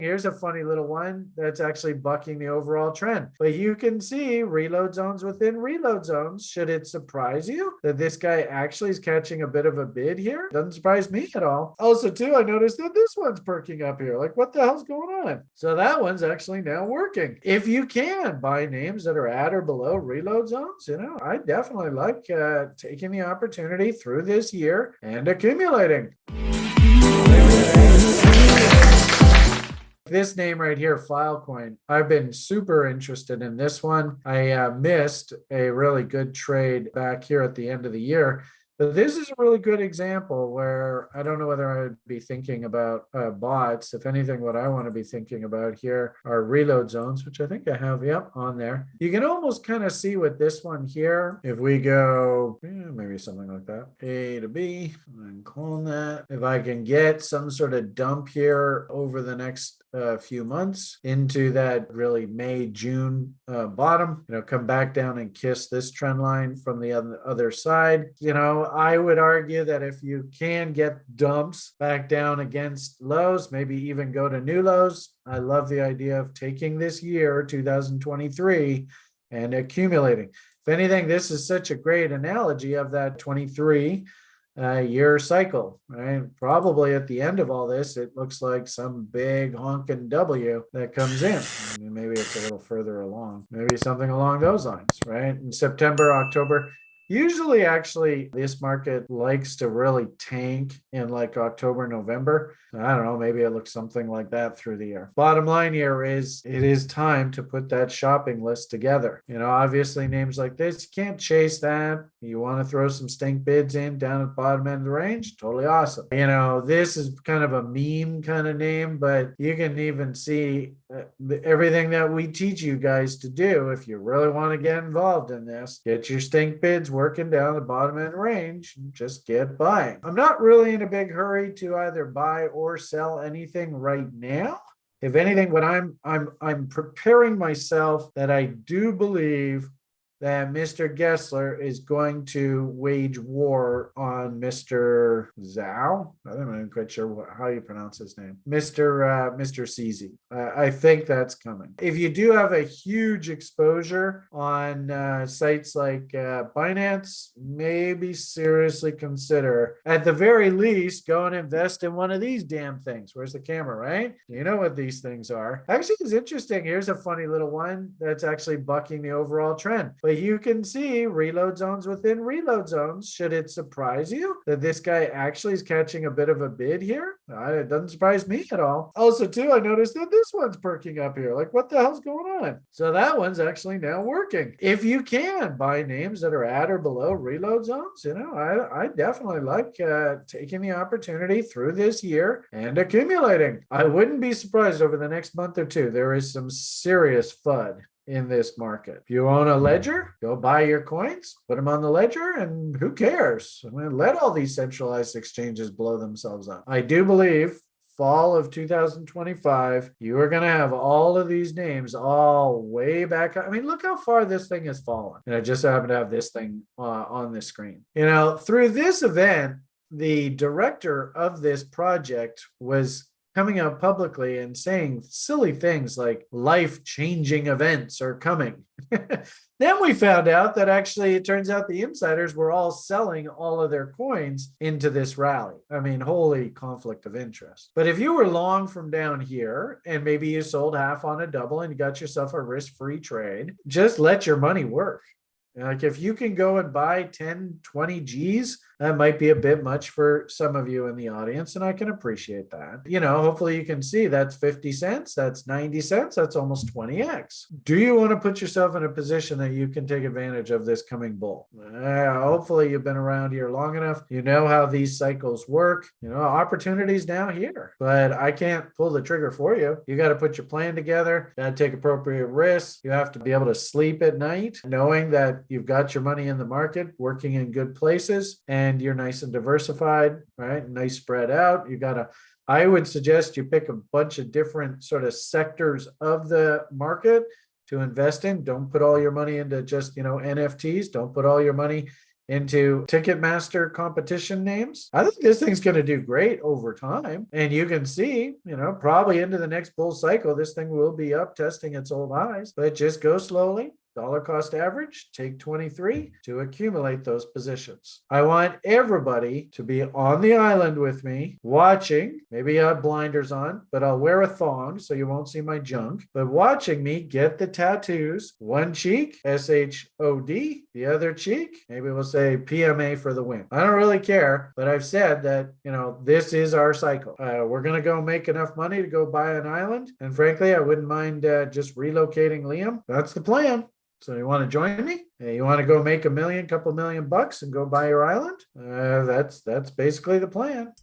Here's a funny little one that's actually bucking the overall trend. But you can see reload zones within reload zones. Should it surprise you that this guy actually is catching a bit of a bid here? Doesn't surprise me at all. Also, too, I noticed that this one's perking up here. Like, what the hell's going on? So that one's actually now working. If you can buy names that are at or below reload zones, I definitely like taking the opportunity through this year and accumulating. This name right here, Filecoin, I've been super interested in this one. I missed a really good trade back here at the end of the year. But this is a really good example where I don't know whether I would be thinking about bots. If anything, what I want to be thinking about here are reload zones, which I think I have, on there. You can almost kind of see with this one here, if we go, maybe something like that, A to B, and clone that. If I can get some sort of dump here over the next few months into that really May, June bottom, come back down and kiss this trend line from the other side. I would argue that if you can get dumps back down against lows, maybe even go to new lows, I love the idea of taking this year, 2023, and accumulating. If anything, this is such a great analogy of that 23 year cycle, right? Probably at the end of all this, it looks like some big honking W that comes in. Maybe it's a little further along, maybe something along those lines, right? In September, October, usually actually this market likes to really tank in like October, November. I don't know, maybe it looks something like that through the year. Bottom line here is it is time to put that shopping list together. Obviously names like this, you can't chase that. You want to throw some stink bids in down at the bottom end of the range, totally awesome. This is kind of a meme kind of name, but you can even see everything that we teach you guys to do. If you really want to get involved in this, get your stink bids working down the bottom end range, just get buying. I'm not really in a big hurry to either buy or sell anything right now. If anything, what I'm preparing myself that I do believe that Mr. Gessler is going to wage war on Mr. Zhao. I'm not even quite sure how you pronounce his name. Mr. CZ. I think that's coming. If you do have a huge exposure on sites like Binance, maybe seriously consider, at the very least, go and invest in one of these damn things. Where's the camera, right? You know what these things are. Actually, it's interesting. Here's a funny little one that's actually bucking the overall trend. But you can see reload zones within reload zones. Should it surprise you that this guy actually is catching a bit of a bid here? It doesn't surprise me at all. Also, too, I noticed that this one's perking up here. Like, what the hell's going on? So that one's actually now working. If you can buy names that are at or below reload zones, I definitely like taking the opportunity through this year and accumulating. I wouldn't be surprised over the next month or two. There is some serious FUD in this market. If you own a ledger, go buy your coins, put them on the ledger, and who cares? Let all these centralized exchanges blow themselves up. I do believe fall of 2025, you are going to have all of these names all way back. Look how far this thing has fallen. And I just happen to have this thing on the screen. Through this event, the director of this project was coming out publicly and saying silly things like life-changing events are coming. Then we found out that actually it turns out the insiders were all selling all of their coins into this rally. Holy conflict of interest. But if you were long from down here and maybe you sold half on a double and you got yourself a risk-free trade, just let your money work. Like if you can go and buy 10, 20 G's, that might be a bit much for some of you in the audience, and I can appreciate that. Hopefully you can see that's 50 cents, that's 90 cents, that's almost 20x. Do you want to put yourself in a position that you can take advantage of this coming bull? Hopefully you've been around here long enough. You know how these cycles work. Opportunities now here, but I can't pull the trigger for you. You got to put your plan together, got to take appropriate risks. You have to be able to sleep at night knowing that you've got your money in the market, working in good places, and you're nice and diversified, right? Nice spread out. I would suggest you pick a bunch of different sort of sectors of the market to invest in. Don't put all your money into just, NFTs. Don't put all your money into Ticketmaster competition names. I think this thing's going to do great over time. And you can see, probably into the next bull cycle, this thing will be up testing its old highs, but just go slowly. Dollar cost average, take 23 to accumulate those positions. I want everybody to be on the island with me, watching. Maybe I have blinders on, but I'll wear a thong so you won't see my junk. But watching me get the tattoos. One cheek, SHOD. The other cheek, maybe we'll say PMA for the win. I don't really care, but I've said that, this is our cycle. We're going to go make enough money to go buy an island. And frankly, I wouldn't mind just relocating Liam. That's the plan. So you want to join me? You want to go make couple million bucks and go buy your island? That's basically the plan.